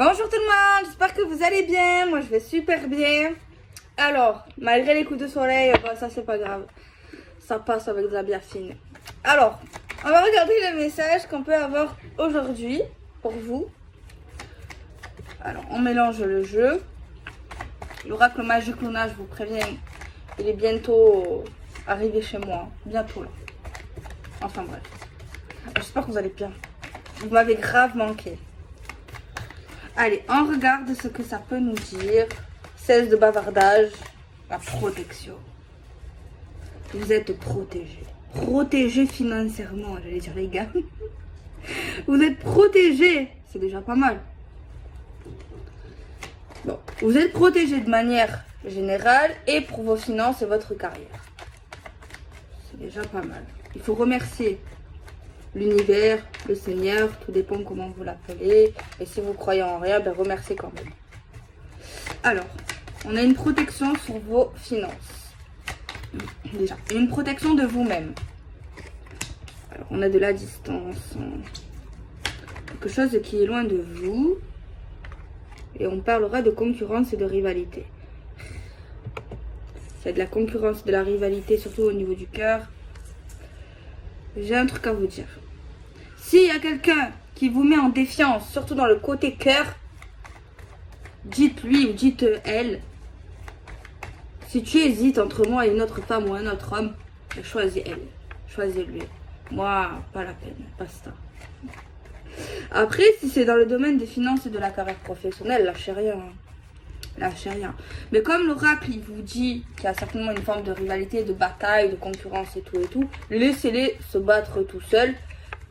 Bonjour tout le monde, j'espère que vous allez bien. Moi je vais super bien. Alors, malgré les coups de soleil, ça c'est pas grave. Ça passe avec de la bière fine. Alors, on va regarder le message qu'on peut avoir aujourd'hui pour vous. Alors, on mélange le jeu. L'oracle magique Luna, je vous préviens, il est bientôt arrivé chez moi. Bientôt là. Enfin bref. J'espère que vous allez bien. Vous m'avez grave manqué. Allez, on regarde ce que ça peut nous dire. Cesse de bavardage. La protection. Vous êtes protégés. Protégés financièrement, j'allais dire les gars. Vous êtes protégés. C'est déjà pas mal. Bon, vous êtes protégés de manière générale et pour vos finances et votre carrière. C'est déjà pas mal. Il faut remercier l'univers, le Seigneur, tout dépend comment vous l'appelez. Et si vous croyez en rien, ben remerciez quand même. Alors, on a une protection sur vos finances. Déjà, et une protection de vous-même. Alors, on a de la distance. Quelque chose qui est loin de vous. Et on parlera de concurrence et de rivalité. C'est de la concurrence, de la rivalité, surtout au niveau du cœur. J'ai un truc à vous dire. S'il y a quelqu'un qui vous met en défiance, surtout dans le côté cœur, dites-lui ou dites-elle. Si tu hésites entre moi et une autre femme ou un autre homme, choisis elle. Choisis-lui. Moi, pas la peine. Basta. Après, si c'est dans le domaine des finances et de la carrière professionnelle, lâchez rien. Lâchez rien. Mais comme l'oracle, il vous dit qu'il y a certainement une forme de rivalité, de bataille, de concurrence et tout, laissez-les se battre tout seuls.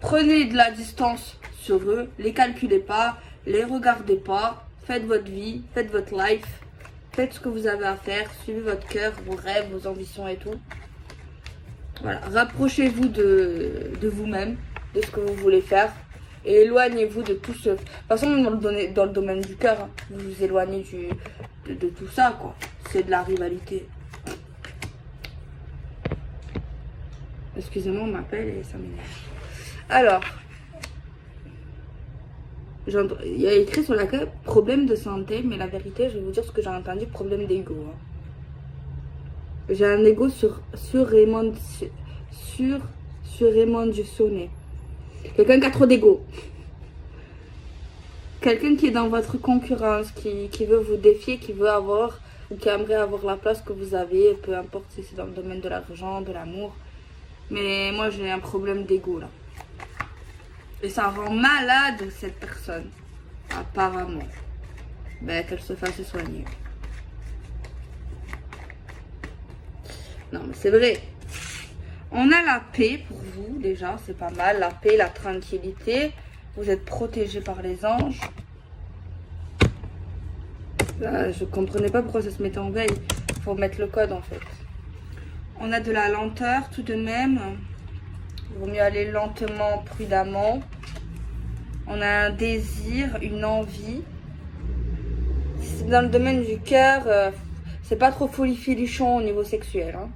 Prenez de la distance sur eux, les calculez pas, les regardez pas, faites votre vie, faites votre life, faites ce que vous avez à faire, suivez votre cœur, vos rêves, vos ambitions et tout. Voilà, rapprochez-vous de vous-même, de ce que vous voulez faire. Et éloignez-vous de tout ce... De toute façon, dans le domaine du cœur, hein, vous vous éloignez de tout ça, quoi. C'est de la rivalité. Excusez-moi, on m'appelle et ça m'énerve. Alors, il y a écrit sur la carte problème de santé, mais la vérité, je vais vous dire ce que j'ai entendu, problème d'ego. Hein. J'ai un ego surdimensionné. Quelqu'un qui a trop d'ego. Quelqu'un qui est dans votre concurrence, qui veut vous défier, qui veut avoir ou qui aimerait avoir la place que vous avez, peu importe si c'est dans le domaine de l'argent, de l'amour. Mais moi j'ai un problème d'ego là. Et ça rend malade cette personne. Apparemment. Ben qu'elle se fasse soigner. Non mais c'est vrai. On a la paix pour vous, déjà, c'est pas mal. La paix, la tranquillité. Vous êtes protégé par les anges. Là, je comprenais pas pourquoi ça se mettait en veille. Il faut mettre le code, en fait. On a de la lenteur, tout de même. Il vaut mieux aller lentement, prudemment. On a un désir, une envie. Si c'est dans le domaine du cœur, c'est pas trop folie-filichon au niveau sexuel, hein.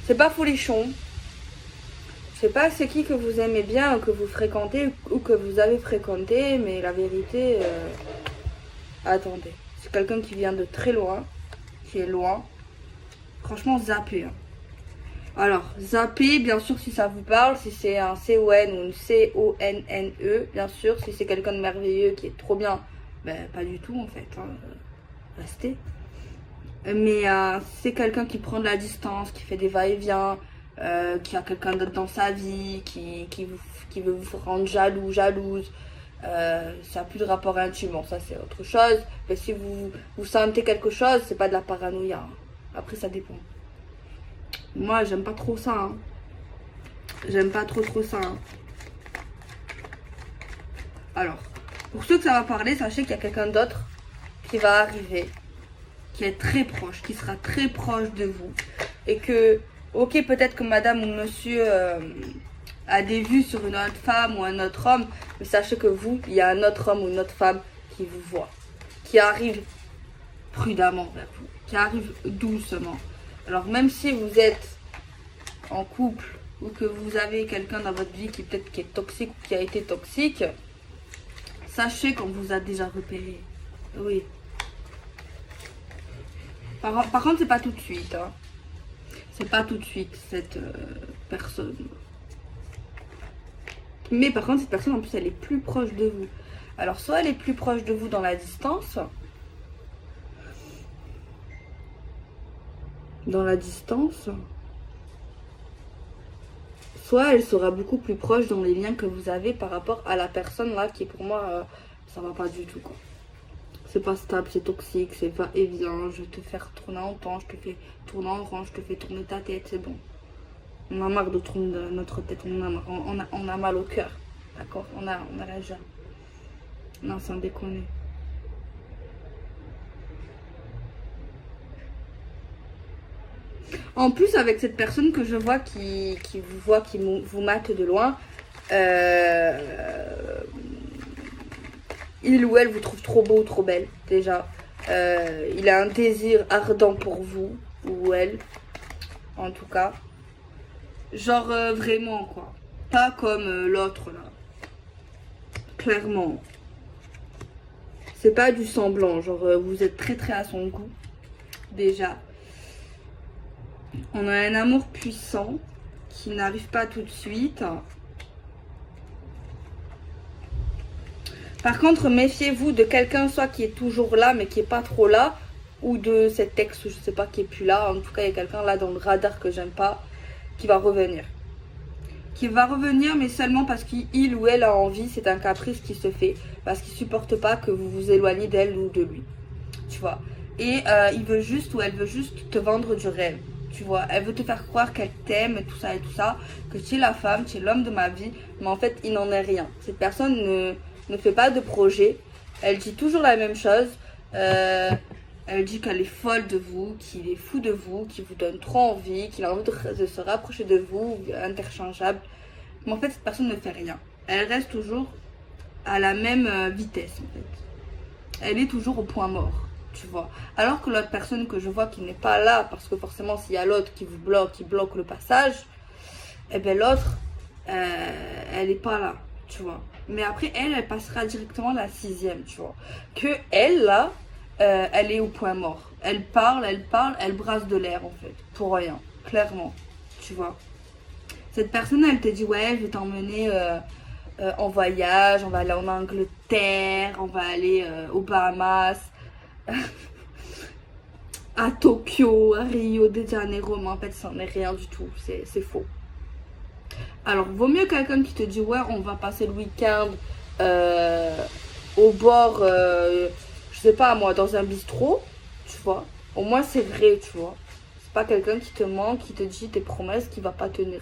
C'est pas folichon. Je sais pas c'est qui que vous aimez bien, ou que vous fréquentez, ou que vous avez fréquenté, mais la vérité, attendez. C'est quelqu'un qui vient de très loin, qui est loin. Franchement, zappez. Hein. Alors, zappez, bien sûr, si ça vous parle, si c'est un C-O-N ou une C-O-N-N-E, bien sûr, si c'est quelqu'un de merveilleux qui est trop bien, ben pas du tout en fait. Hein. Restez. Mais c'est quelqu'un qui prend de la distance, qui fait des va-et-vient, qui a quelqu'un d'autre dans sa vie, qui veut vous rendre jaloux, jalouse. Ça n'a plus de rapport intime, bon, ça c'est autre chose. Mais si vous sentez quelque chose, c'est pas de la paranoïa. Hein. Après, ça dépend. Moi, j'aime pas trop ça. Hein. J'aime pas trop ça. Hein. Alors, pour ceux que ça va parler, sachez qu'il y a quelqu'un d'autre qui va arriver. Qui est très proche, qui sera très proche de vous. Et que, ok, peut-être que madame ou monsieur a des vues sur une autre femme ou un autre homme, mais sachez que vous, il y a un autre homme ou une autre femme qui vous voit, qui arrive prudemment vers vous, qui arrive doucement. Alors même si vous êtes en couple ou que vous avez quelqu'un dans votre vie qui peut-être qui est toxique ou qui a été toxique, sachez qu'on vous a déjà repéré. Oui. Par contre, c'est pas tout de suite. Hein. C'est pas tout de suite cette personne. Mais par contre, cette personne en plus, elle est plus proche de vous. Alors, soit elle est plus proche de vous dans la distance. Soit elle sera beaucoup plus proche dans les liens que vous avez par rapport à la personne là qui pour moi, ça va pas du tout quoi. C'est pas stable, c'est toxique, c'est va et vient, je vais te faire tourner en temps, je te fais tourner en rond, je te fais tourner ta tête, c'est bon. On a marre de tourner notre tête, on a mal au cœur, d'accord, on a la joie. Non, sans déconner. En plus, avec cette personne que je vois qui vous voit, qui vous mate de loin, il ou elle vous trouve trop beau ou trop belle, déjà. Il a un désir ardent pour vous, ou elle, en tout cas. Genre, vraiment, quoi. Pas comme l'autre, là. Clairement. C'est pas du semblant, genre, vous êtes très très à son goût, déjà. On a un amour puissant qui n'arrive pas tout de suite. Par contre, méfiez-vous de quelqu'un soit qui est toujours là mais qui est pas trop là, ou de cet ex, je sais pas, qui est plus là. En tout cas, il y a quelqu'un là dans le radar que j'aime pas qui va revenir. Qui va revenir mais seulement parce qu'il ou elle a envie, c'est un caprice qui se fait. Parce qu'il supporte pas que vous vous éloignez d'elle ou de lui. Tu vois. Et il veut juste ou elle veut juste te vendre du rêve. Tu vois, elle veut te faire croire qu'elle t'aime et tout ça, que tu es la femme, tu es l'homme de ma vie, mais en fait, il n'en est rien. Cette personne ne fait pas de projet, elle dit toujours la même chose, elle dit qu'elle est folle de vous, qu'il est fou de vous, qu'il vous donne trop envie, qu'il a envie de se rapprocher de vous, interchangeable. Mais en fait, cette personne ne fait rien. Elle reste toujours à la même vitesse, en fait. Elle est toujours au point mort. Tu vois, alors que l'autre personne que je vois qui n'est pas là, parce que forcément s'il y a l'autre qui vous bloque, qui bloque le passage, et bien l'autre, elle n'est pas là, tu vois. Mais après elle passera directement à la 6e, tu vois. Que elle là, elle est au point mort. Elle parle, elle brasse de l'air en fait, pour rien, clairement, tu vois. Cette personne, elle te dit ouais, je vais t'emmener en voyage, on va aller en Angleterre, on va aller aux Bahamas. À Tokyo, à Rio de Janeiro, mais en fait ça n'est rien du tout, c'est faux. Alors vaut mieux quelqu'un qui te dit ouais on va passer le week-end au bord, je sais pas moi, dans un bistrot, tu vois. Au moins c'est vrai, tu vois. C'est pas quelqu'un qui te ment, qui te dit tes promesses, qui va pas tenir.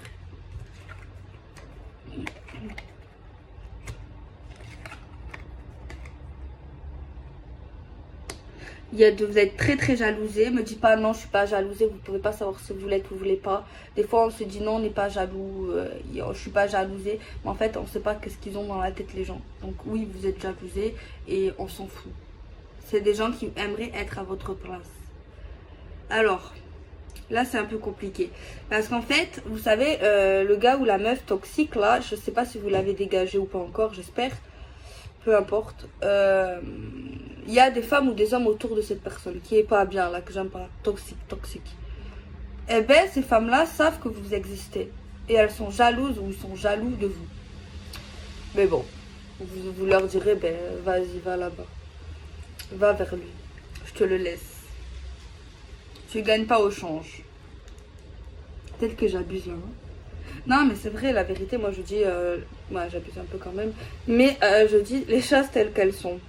Vous êtes très très jalousé. Me dis pas non, je suis pas jalousée. Vous pouvez pas savoir si vous l'êtes ou vous voulez pas. Des fois, on se dit non, on n'est pas jaloux. Je suis pas jalousée. Mais en fait, on sait pas qu'est-ce qu'ils ont dans la tête les gens. Donc oui, vous êtes jalousé et on s'en fout. C'est des gens qui aimeraient être à votre place. Alors, là, c'est un peu compliqué. Parce qu'en fait, vous savez, le gars ou la meuf toxique, là, je sais pas si vous l'avez dégagé ou pas encore, j'espère. Peu importe. Il y a des femmes ou des hommes autour de cette personne qui est pas bien, là, que j'aime pas, toxique. Eh ben, ces femmes-là savent que vous existez. Et elles sont jalouses ou ils sont jaloux de vous. Mais bon, vous leur direz, ben, vas-y, va là-bas. Va vers lui. Je te le laisse. Tu gagnes pas au change. Peut-être que j'abuse là. Non, mais c'est vrai, la vérité, moi je dis, ouais, j'abuse un peu quand même. Mais je dis les choses telles qu'elles sont.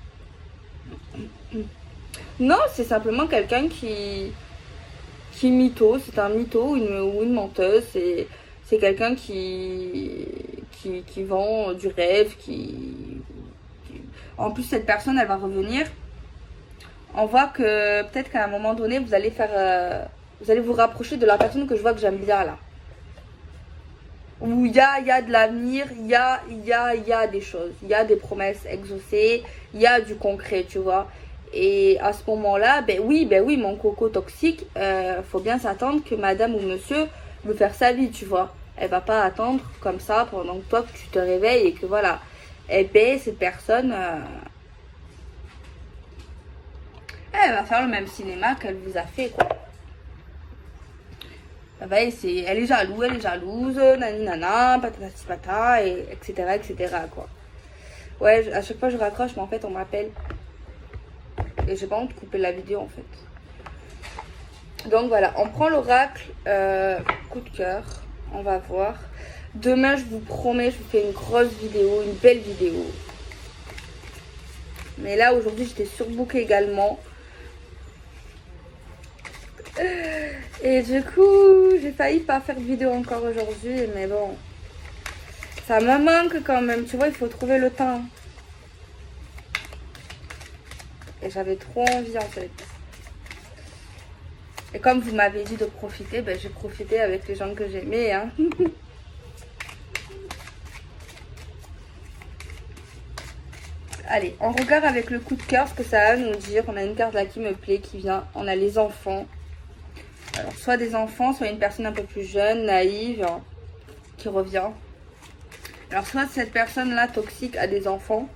Non, c'est simplement quelqu'un qui mytho, c'est un mytho ou une menteuse, c'est quelqu'un qui vend du rêve, En plus, cette personne, elle va revenir. On voit que peut-être qu'à un moment donné, vous allez vous rapprocher de la personne que je vois que j'aime bien là. Où il y a de l'avenir, il y a des choses, il y a des promesses exaucées, il y a du concret, tu vois. Et à ce moment-là, ben oui, mon coco toxique, faut bien s'attendre que madame ou monsieur veut faire sa vie, tu vois. Elle va pas attendre comme ça pendant que toi, que tu te réveilles et que voilà. Et ben, cette personne, elle va faire le même cinéma qu'elle vous a fait, quoi. Elle va essayer, elle est jalouse, nani nana, patati patata, et etc., etc., quoi. Ouais, à chaque fois je raccroche, mais en fait, on m'appelle. Et j'ai pas envie de couper la vidéo, en fait. Donc voilà, on prend l'oracle, coup de cœur, on va voir. Demain, je vous promets, je vous fais une grosse vidéo, une belle vidéo. Mais là, aujourd'hui, j'étais surbookée également. Et du coup, j'ai failli pas faire de vidéo encore aujourd'hui, mais bon. Ça me manque quand même, tu vois, il faut trouver le temps. Et j'avais trop envie, en fait. Et comme vous m'avez dit de profiter, ben j'ai profité avec les gens que j'aimais, hein. Allez, on regarde avec le coup de cœur ce que ça va nous dire. On a une carte là qui me plaît, qui vient. On a les enfants. Alors, soit des enfants, soit une personne un peu plus jeune, naïve, hein, qui revient. Alors, soit cette personne-là, toxique, a des enfants.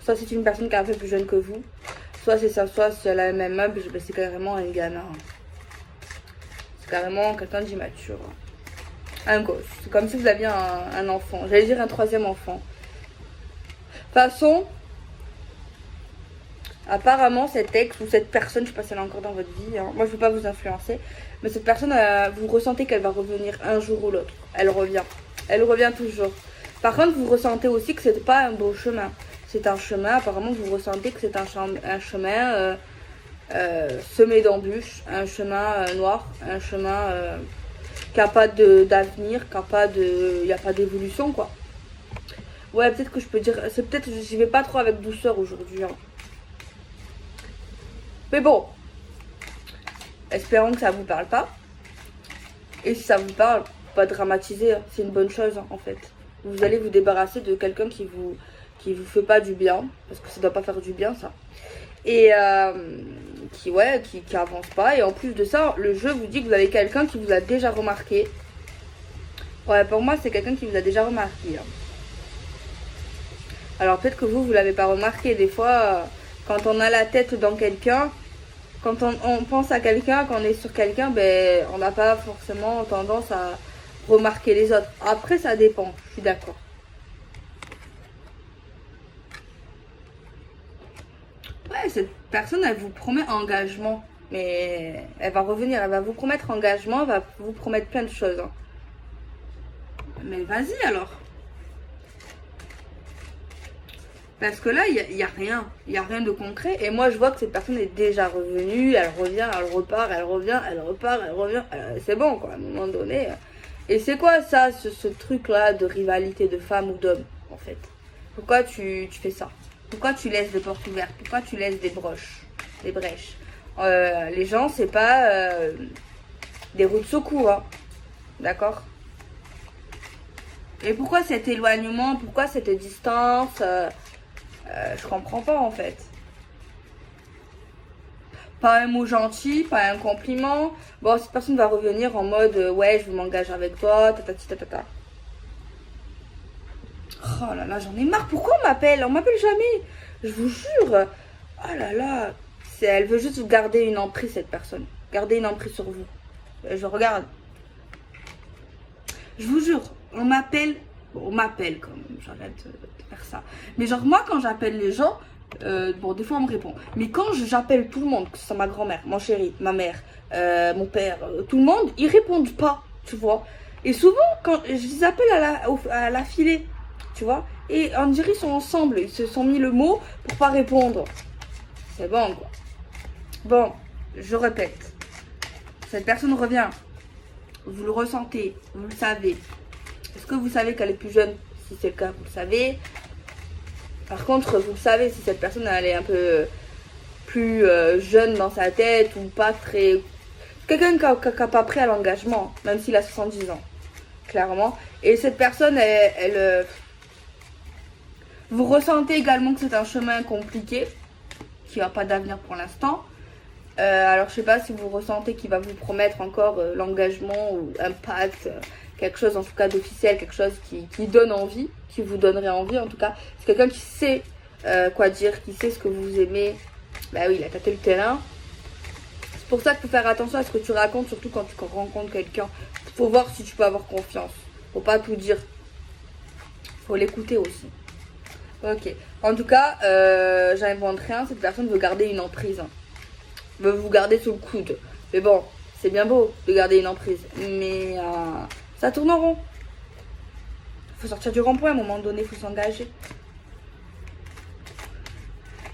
Soit c'est une personne qui est un peu plus jeune que vous. Soit c'est ça, soit c'est la même âge, ben, c'est carrément un gamin. C'est carrément quelqu'un d'immature. Un gosse. C'est comme si vous aviez un enfant. J'allais dire un troisième enfant. De toute façon, apparemment, cet ex ou cette personne, je sais pas si elle est encore dans votre vie, hein. Moi je veux pas vous influencer, mais cette personne, vous ressentez qu'elle va revenir un jour ou l'autre. Elle revient toujours. Par contre, vous ressentez aussi que c'est pas un beau chemin. C'est un chemin, apparemment vous ressentez que c'est un chemin semé d'embûches, un chemin noir, un chemin qui n'a pas d'avenir, il n'y a pas d'évolution, quoi. Ouais, peut-être que je peux dire, c'est peut-être, j'y vais pas trop avec douceur aujourd'hui, hein. Mais bon, espérons que ça vous parle pas. Et si ça vous parle, pas dramatiser, c'est une bonne chose, hein, en fait. Vous allez vous débarrasser de quelqu'un qui vous fait pas du bien, parce que ça doit pas faire du bien, ça. Et qui avance pas. Et en plus de ça, le jeu vous dit que vous avez quelqu'un qui vous a déjà remarqué. Ouais, pour moi, c'est quelqu'un qui vous a déjà remarqué, hein. Alors peut-être que vous l'avez pas remarqué. Des fois, quand on a la tête dans quelqu'un, quand on pense à quelqu'un, quand on est sur quelqu'un, ben on n'a pas forcément tendance à remarquer les autres. Après, ça dépend, je suis d'accord. Ouais, cette personne, elle vous promet engagement. Mais elle va revenir, elle va vous promettre engagement, elle va vous promettre plein de choses, hein. Mais vas-y alors. Parce que là, il y a rien. Il n'y a rien de concret. Et moi, je vois que cette personne est déjà revenue. Elle revient, elle repart, elle revient, elle repart, elle revient. C'est bon, quoi, à un moment donné. Et c'est quoi ça, ce truc-là de rivalité de femmes ou d'hommes, en fait? Pourquoi tu fais ça? Pourquoi tu laisses des portes ouvertes? Pourquoi tu laisses des brèches? Les gens, c'est pas des roues de secours, hein. D'accord? Et pourquoi cet éloignement? Pourquoi cette distance? Je comprends pas, en fait. Pas un mot gentil, pas un compliment. Bon, cette personne va revenir en mode ouais, je m'engage avec toi, tatati tatata. Oh là là, j'en ai marre. Pourquoi on m'appelle? On m'appelle jamais. Je vous jure. Oh là là. Elle veut juste garder une emprise, cette personne. Garder une emprise sur vous. Je regarde. Je vous jure, on m'appelle. Bon, on m'appelle quand même. J'arrête de faire ça. Mais genre, moi, quand j'appelle les gens, bon, des fois, on me répond. Mais quand j'appelle tout le monde, que ce soit ma grand-mère, mon chéri, ma mère, mon père, tout le monde, ils répondent pas, tu vois. Et souvent, quand je les appelle à la filée, tu vois, et on dirait qu'ils sont ensemble, ils se sont mis le mot pour pas répondre. C'est bon, quoi. Bon, je répète. Cette personne revient. Vous le ressentez, vous le savez. Est-ce que vous savez qu'elle est plus jeune? Si c'est le cas, vous le savez. Par contre, vous savez si cette personne elle est un peu plus jeune dans sa tête ou pas très... Quelqu'un qui n'a pas pris à l'engagement, même s'il a 70 ans, clairement. Et cette personne, elle vous ressentez également que c'est un chemin compliqué, qui n'a pas d'avenir pour l'instant. Alors je sais pas si vous ressentez qu'il va vous promettre encore l'engagement ou un pacte, quelque chose en tout cas d'officiel, quelque chose qui donne envie, qui vous donnerait envie en tout cas. C'est quelqu'un qui sait quoi dire, qui sait ce que vous aimez. Bah oui, il a tâté le terrain. C'est pour ça qu'il faut faire attention à ce que tu racontes, surtout quand tu rencontres quelqu'un. Faut voir si tu peux avoir confiance. Faut pas tout dire. Faut l'écouter aussi. Ok. En tout cas, j'invente rien. Cette personne veut garder une emprise. Veut vous garder sous le coude. Mais bon, c'est bien beau de garder une emprise. Mais ça tourne en rond. Faut sortir du rond-point à un moment donné. Faut s'engager.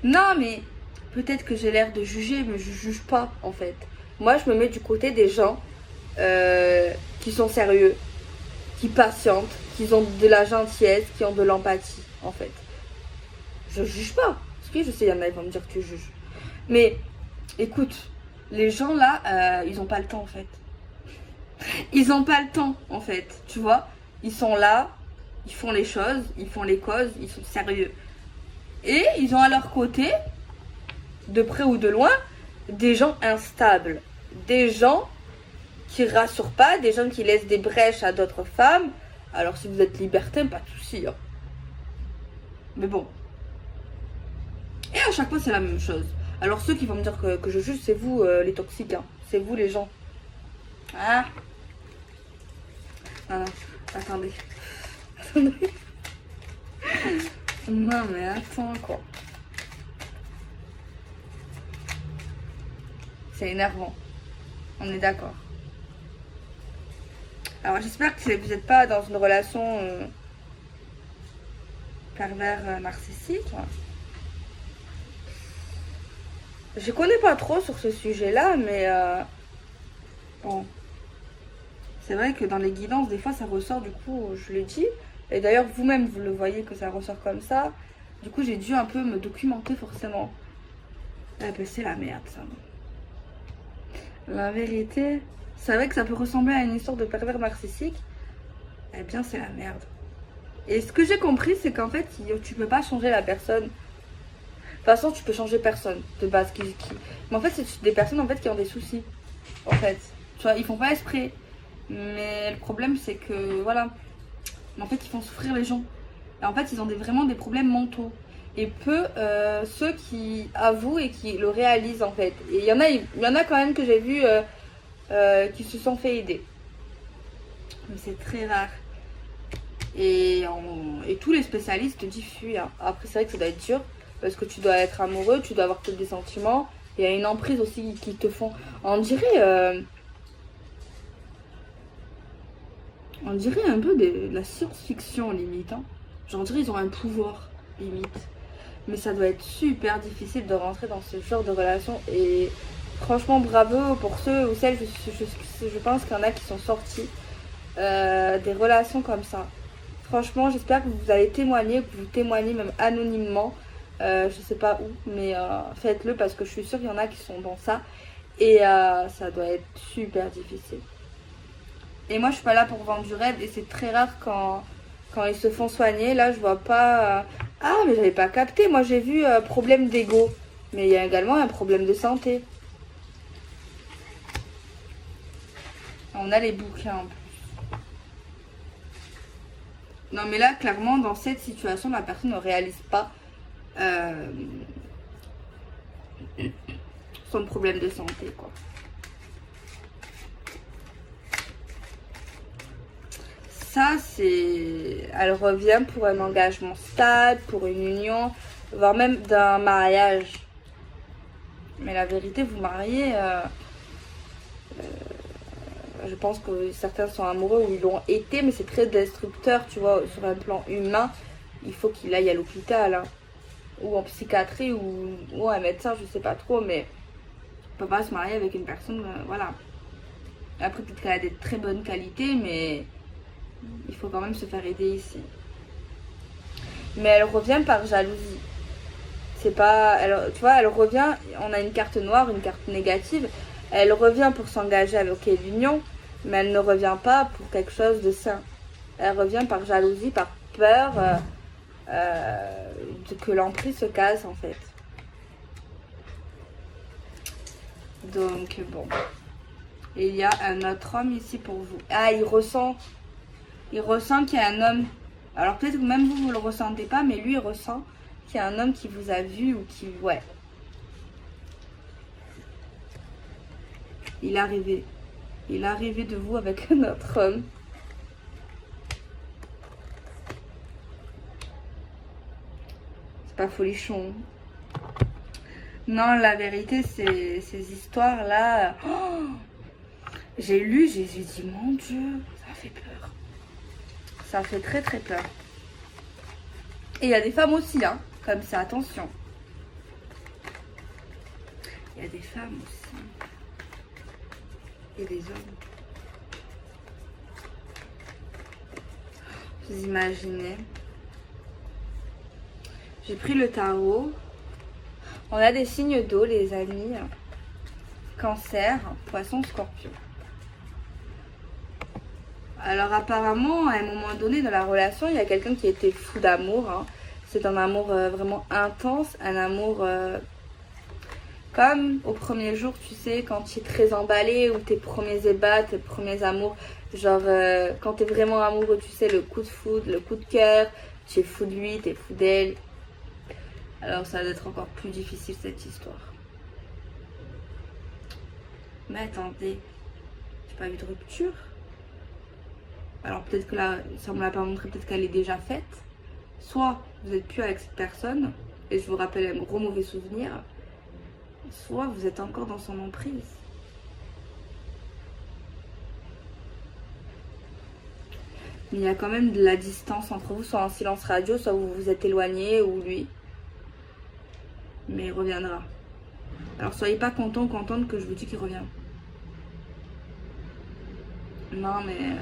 Non, mais peut-être que j'ai l'air de juger, mais je juge pas en fait. Moi, je me mets du côté des gens qui sont sérieux, qui patientent, qui ont de la gentillesse, qui ont de l'empathie en fait. Je juge pas. Parce que je sais, il y en a, ils vont me dire que tu juges. Mais écoute, les gens là, ils ont pas le temps en fait. Ils ont pas le temps en fait, tu vois. Ils sont là, ils font les choses, ils font les causes, ils sont sérieux. Et ils ont à leur côté, de près ou de loin, des gens instables. Des gens qui rassurent pas, des gens qui laissent des brèches à d'autres femmes. Alors si vous êtes libertin, pas de souci. Hein. Mais bon. Et à chaque fois, c'est la même chose. Alors ceux qui vont me dire que je juge, c'est vous les toxiques. Hein. C'est vous les gens. Ah. Non, non. Attendez. Attendez. Non mais attends quoi. C'est énervant. On est d'accord. Alors j'espère que vous n'êtes pas dans une relation pervers narcissique. Je connais pas trop sur ce sujet-là, mais bon. C'est vrai que dans les guidances, des fois ça ressort, du coup, je le dis. Et d'ailleurs, vous-même, vous le voyez que ça ressort comme ça. Du coup, j'ai dû un peu me documenter forcément. Eh ben, c'est la merde, ça. La vérité, c'est vrai que ça peut ressembler à une histoire de pervers narcissique. Eh bien, c'est la merde. Et ce que j'ai compris, c'est qu'en fait, tu peux pas changer la personne. De toute façon, tu peux changer personne, de base. Mais en fait, c'est des personnes en fait, qui ont des soucis. En fait. Tu vois, ils font pas esprit. Mais le problème, c'est que, voilà. En fait, ils font souffrir les gens. Et en fait, ils ont vraiment des problèmes mentaux. Et peu ceux qui avouent et qui le réalisent, en fait. Et il y en a quand même que j'ai vu qui se sont fait aider. Mais c'est très rare. Et tous les spécialistes te disent fuis. Hein. Après, c'est vrai que ça doit être dur. Parce que tu dois être amoureux, tu dois avoir peut-être des sentiments. Il y a une emprise aussi qui te font... On dirait un peu de la science-fiction, limite. Hein. Genre, on dirait qu'ils ont un pouvoir, limite. Mais ça doit être super difficile de rentrer dans ce genre de relation. Et franchement, bravo pour ceux ou celles, je pense qu'il y en a qui sont sortis des relations comme ça. Franchement, j'espère que vous allez témoigner, que vous témoignez même anonymement. Je sais pas où, mais faites-le parce que je suis sûre qu'il y en a qui sont dans ça. Et ça doit être super difficile. Et moi, je suis pas là pour vendre du rêve. Et c'est très rare quand ils se font soigner. Là, je vois pas... Ah, mais j'avais pas capté. Moi, j'ai vu problème d'ego. Mais il y a également un problème de santé. On a les bouquins en plus. Non, mais là, clairement, dans cette situation, la personne ne réalise pas son problème de santé, quoi. Ça, c'est... Elle revient pour un engagement stable, pour une union, voire même d'un mariage. Mais la vérité, vous mariez... je pense que certains sont amoureux ou ils l'ont été, mais c'est très destructeur, tu vois, sur un plan humain. Il faut qu'il aille à l'hôpital, hein, ou en psychiatrie, ou un médecin, je sais pas trop, mais on peut pas se marier avec une personne, voilà. Après, peut-être qu'elle a des très bonnes qualités, mais il faut quand même se faire aider ici. Mais elle revient par jalousie. C'est pas... tu vois, elle revient, on a une carte noire, une carte négative. Elle revient pour s'engager avec l'union, mais elle ne revient pas pour quelque chose de sain. Elle revient par jalousie, par peur que l'emprise se casse en fait. Donc bon. Et il y a un autre homme ici pour vous. Ah, il ressent qu'il y a un homme. Alors peut-être que même vous, vous le ressentez pas, mais lui, il ressent qu'il y a un homme qui vous a vu ou qui... Ouais. Il est arrivé. Il est arrivé de vous avec un autre homme. C'est pas folichon. Non, la vérité, ces histoires-là... Oh, j'ai lu, j'ai dit, mon Dieu, ça fait peur. Ça fait très très peur. Et il y a des femmes aussi, hein, comme ça, attention. Il y a des femmes aussi. Et des hommes. Vous imaginez. J'ai pris le tarot. On a des signes d'eau, les amis. Cancer, poisson, scorpion. Alors apparemment, à un moment donné dans la relation, il y a quelqu'un qui était fou d'amour. Hein. C'est un amour vraiment intense, un amour comme au premier jour, tu sais, quand tu es très emballé, ou tes premiers ébats, tes premiers amours. Genre quand tu es vraiment amoureux, tu sais, le coup de foudre, le coup de cœur, tu es fou de lui, tu es fou d'elle. Alors ça va être encore plus difficile cette histoire. Mais attendez, j'ai pas eu de rupture. Alors peut-être que là, ça me l'a pas montré, peut-être qu'elle est déjà faite. Soit vous n'êtes plus avec cette personne, et je vous rappelle un gros mauvais souvenir. Soit vous êtes encore dans son emprise. Mais il y a quand même de la distance entre vous, soit en silence radio, soit vous vous êtes éloigné, ou lui. Mais il reviendra. Alors soyez pas contents, contente que je vous dis qu'il revient. Non mais...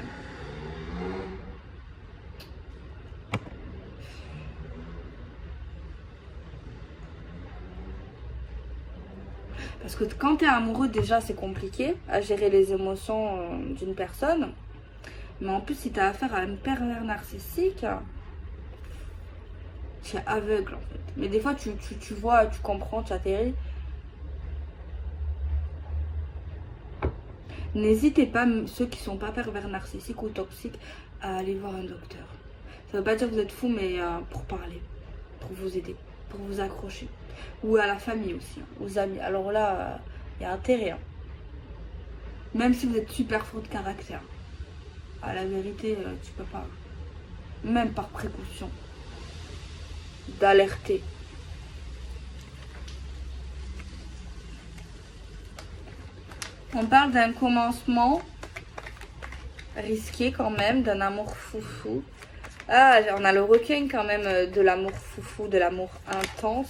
Parce que quand tu es amoureux, déjà, c'est compliqué à gérer les émotions d'une personne. Mais en plus, si tu as affaire à un pervers narcissique, tu es aveugle, en fait. Mais des fois, tu vois, tu comprends, tu atterris. N'hésitez pas, ceux qui sont pas pervers narcissiques ou toxiques, à aller voir un docteur. Ça veut pas dire que vous êtes fou, mais pour parler, pour vous aider, pour vous accrocher. Ou à la famille aussi, hein, aux amis. Alors là, il y a intérêt. Hein. Même si vous êtes super fort de caractère. À la vérité, tu peux pas. Même par précaution. D'alerter. On parle d'un commencement risqué quand même, d'un amour foufou. Ah, on a le requin quand même de l'amour foufou, de l'amour intense.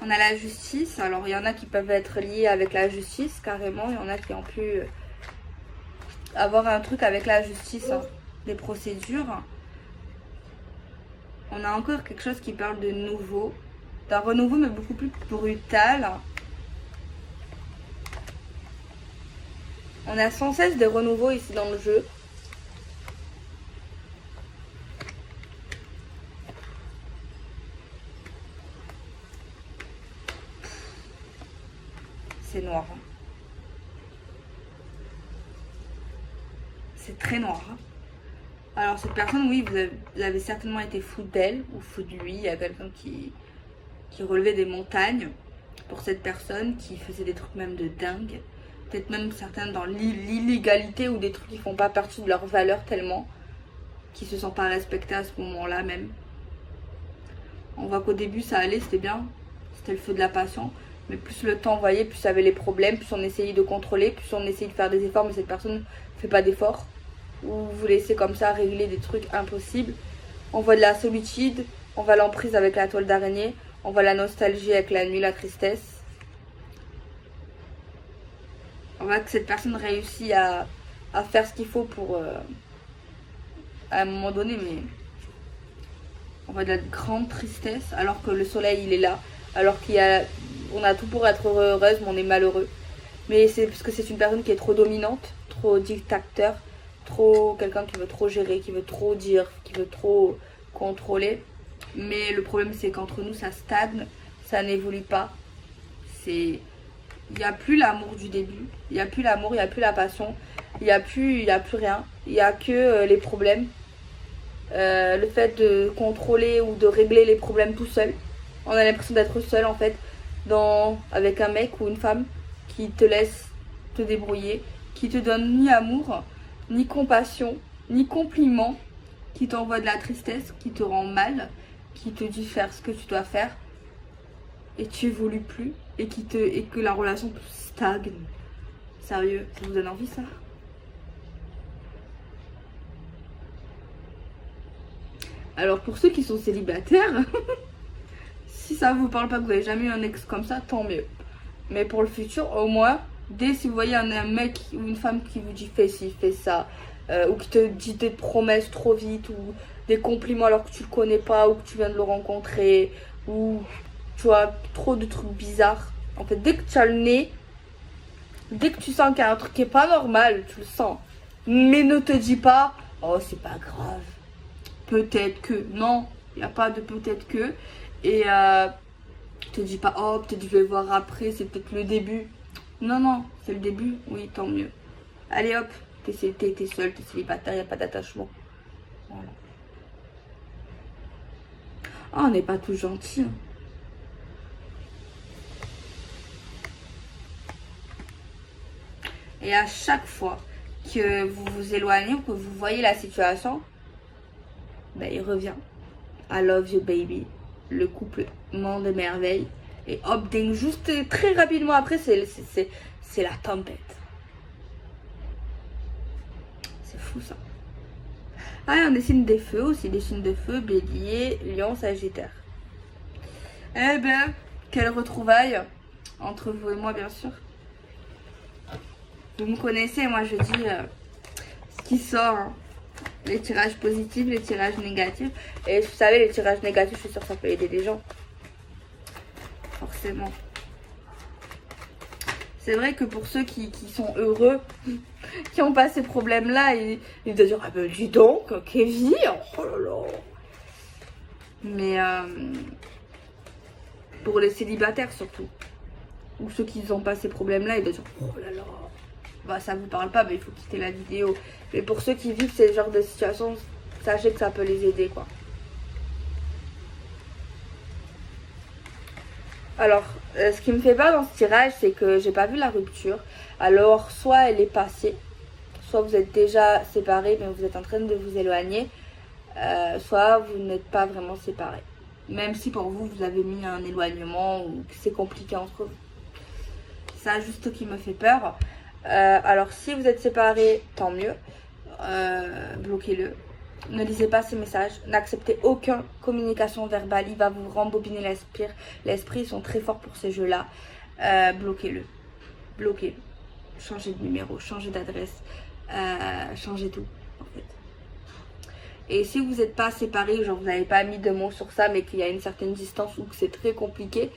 On a la justice. Alors, il y en a qui peuvent être liés avec la justice, carrément. Il y en a qui ont pu avoir un truc avec la justice, hein, des procédures. On a encore quelque chose qui parle de nouveau. D'un renouveau, mais beaucoup plus brutal. On a sans cesse des renouveaux ici dans le jeu. C'est noir. Hein. C'est très noir. Hein. Alors cette personne, oui, vous avez certainement été fou d'elle ou fou de lui. Il y a quelqu'un qui relevait des montagnes pour cette personne, qui faisait des trucs même de dingue. Peut-être même certains dans l'illégalité ou des trucs qui font pas partie de leur valeur tellement, qui se sentent pas respectés à ce moment-là même. On voit qu'au début ça allait, c'était bien, c'était le feu de la passion. Mais plus le temps voyait, plus ça avait les problèmes, plus on essayait de contrôler, plus on essayait de faire des efforts, mais cette personne ne fait pas d'efforts. Ou vous laissez comme ça régler des trucs impossibles. On voit de la solitude, on voit l'emprise avec la toile d'araignée, on voit la nostalgie avec la nuit, la tristesse. On voit que cette personne réussit à faire ce qu'il faut pour à un moment donné, mais on voit de la grande tristesse alors que le soleil il est là, alors on a tout pour être heureuse mais on est malheureux. Mais c'est parce que c'est une personne qui est trop dominante, trop dictateur, trop quelqu'un qui veut trop gérer, qui veut trop dire, qui veut trop contrôler. Mais le problème c'est qu'entre nous ça stagne, ça n'évolue pas. C'est Il n'y a plus l'amour du début. Il n'y a plus l'amour, il n'y a plus la passion. Il n'y a plus rien. Il n'y a que les problèmes. Le fait de contrôler ou de régler les problèmes tout seul. On a l'impression d'être seul en fait avec un mec ou une femme qui te laisse te débrouiller, qui te donne ni amour, ni compassion, ni compliment, qui t'envoie de la tristesse, qui te rend mal, qui te dit faire ce que tu dois faire et tu évolues plus et que la relation stagne. Sérieux, ça vous donne envie ça? Alors pour ceux qui sont célibataires, si ça vous parle pas, que vous n'avez jamais eu un ex comme ça, tant mieux. Mais pour le futur, au moins, dès si vous voyez un mec ou une femme qui vous dit fais ci, fais ça, ou qui te dit des promesses trop vite, ou des compliments alors que tu le connais pas, ou que tu viens de le rencontrer, ou tu vois, trop de trucs bizarres. En fait, dès que tu as le nez, dès que tu sens qu'il y a un truc qui est pas normal, tu le sens. Mais ne te dis pas, oh c'est pas grave. Peut-être que, non, il n'y a pas de peut-être que. Et te dis pas, oh peut-être je vais voir après, c'est peut-être le début. Non, non, c'est le début, oui, tant mieux. Allez hop, t'es seul, t'es célibataire, il n'y a pas d'attachement. Voilà. Oh, on n'est pas tous gentils. Hein. Et à chaque fois que vous vous éloignez ou que vous voyez la situation, ben, il revient. I love you baby. Le couple monde merveille. Et hop, ding, juste très rapidement après, c'est la tempête. C'est fou ça. Ah, on a des signes de feu aussi, des signes de feu, bélier, lion, sagittaire. Eh ben, quelle retrouvaille entre vous et moi, bien sûr. Vous me connaissez, moi je dis ce qui sort. Hein. Les tirages positifs, les tirages négatifs. Et vous savez, les tirages négatifs, je suis sûre que ça peut aider des gens. Forcément. C'est vrai que pour ceux qui sont heureux, qui n'ont pas ces problèmes-là, ils doivent dire, ah ben dis donc, Kevin, oh là là. Mais pour les célibataires surtout, ou ceux qui n'ont pas ces problèmes-là, ils doivent dire, oh là là. Bah ça vous parle pas, mais il faut quitter la vidéo. Mais pour ceux qui vivent ces genres de situations, sachez que ça peut les aider quoi. Alors, ce qui me fait peur dans ce tirage, c'est que j'ai pas vu la rupture. Alors, soit elle est passée, soit vous êtes déjà séparés, mais vous êtes en train de vous éloigner, soit vous n'êtes pas vraiment séparés. Même si pour vous, vous avez mis un éloignement ou que c'est compliqué entre vous. C'est ça juste qui me fait peur. Alors si vous êtes séparés, tant mieux, bloquez-le, ne lisez pas ces messages, n'acceptez aucune communication verbale, il va vous rembobiner l'esprit, ils sont très forts pour ces jeux là, bloquez-le, changez de numéro, changez d'adresse, changez tout en fait. Et si vous n'êtes pas séparés, genre vous n'avez pas mis de mots sur ça mais qu'il y a une certaine distance ou que c'est très compliqué,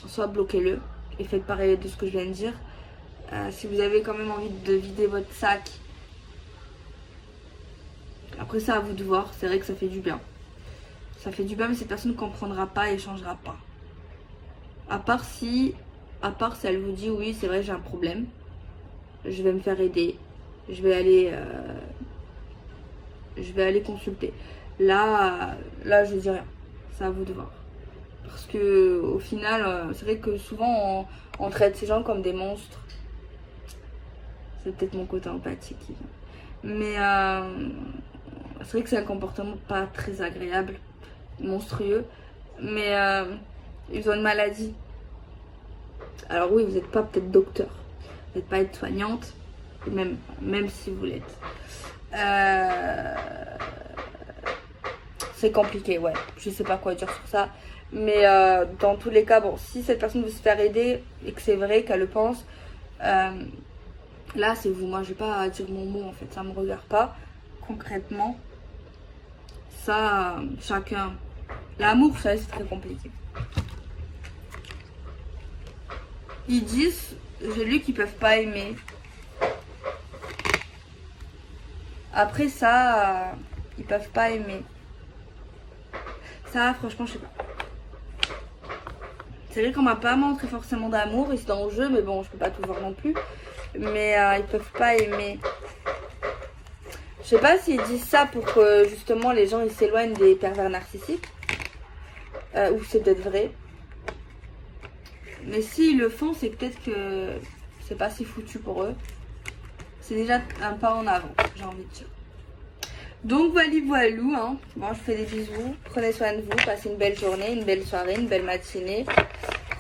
soit bloquez-le. Et faites pareil de ce que je viens de dire. Si vous avez quand même envie de vider votre sac, après ça à vous de voir. C'est vrai que ça fait du bien. Ça fait du bien, mais cette personne ne comprendra pas et ne changera pas. À part si elle vous dit oui, c'est vrai, j'ai un problème. Je vais me faire aider. Je vais aller consulter. Là, je dis rien. C'est à vous de voir. Parce que au final, c'est vrai que souvent on traite ces gens comme des monstres. C'est peut-être mon côté empathique qui vient. Mais c'est vrai que c'est un comportement pas très agréable, monstrueux. Mais ils ont une maladie. Alors oui, vous n'êtes pas peut-être docteur, vous n'êtes pas aide-soignante, même si vous l'êtes. C'est compliqué, ouais. Je sais pas quoi dire sur ça. Mais dans tous les cas, bon, si cette personne veut se faire aider et que c'est vrai qu'elle le pense, là c'est vous. Moi je vais pas dire mon mot en fait, ça me regarde pas. Concrètement, ça, chacun. L'amour, ça c'est très compliqué. Ils disent, j'ai lu qu'ils peuvent pas aimer. Après ça, ils peuvent pas aimer. Ça, franchement, je sais pas. C'est vrai qu'on m'a pas montré forcément d'amour, ils sont dans le jeu, mais bon, je peux pas tout voir non plus. Mais ils peuvent pas aimer. Je sais pas s'ils disent ça pour que justement les gens ils s'éloignent des pervers narcissiques. Ou c'est peut-être vrai. Mais s'ils le font, c'est peut-être que c'est pas si foutu pour eux. C'est déjà un pas en avant, j'ai envie de dire. Donc voilou, hein. Moi je fais des bisous. Prenez soin de vous, passez une belle journée, une belle soirée, une belle matinée.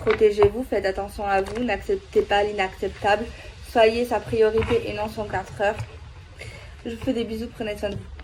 Protégez-vous, faites attention à vous, n'acceptez pas l'inacceptable. Soyez sa priorité et non son 4 heures. Je vous fais des bisous, prenez soin de vous.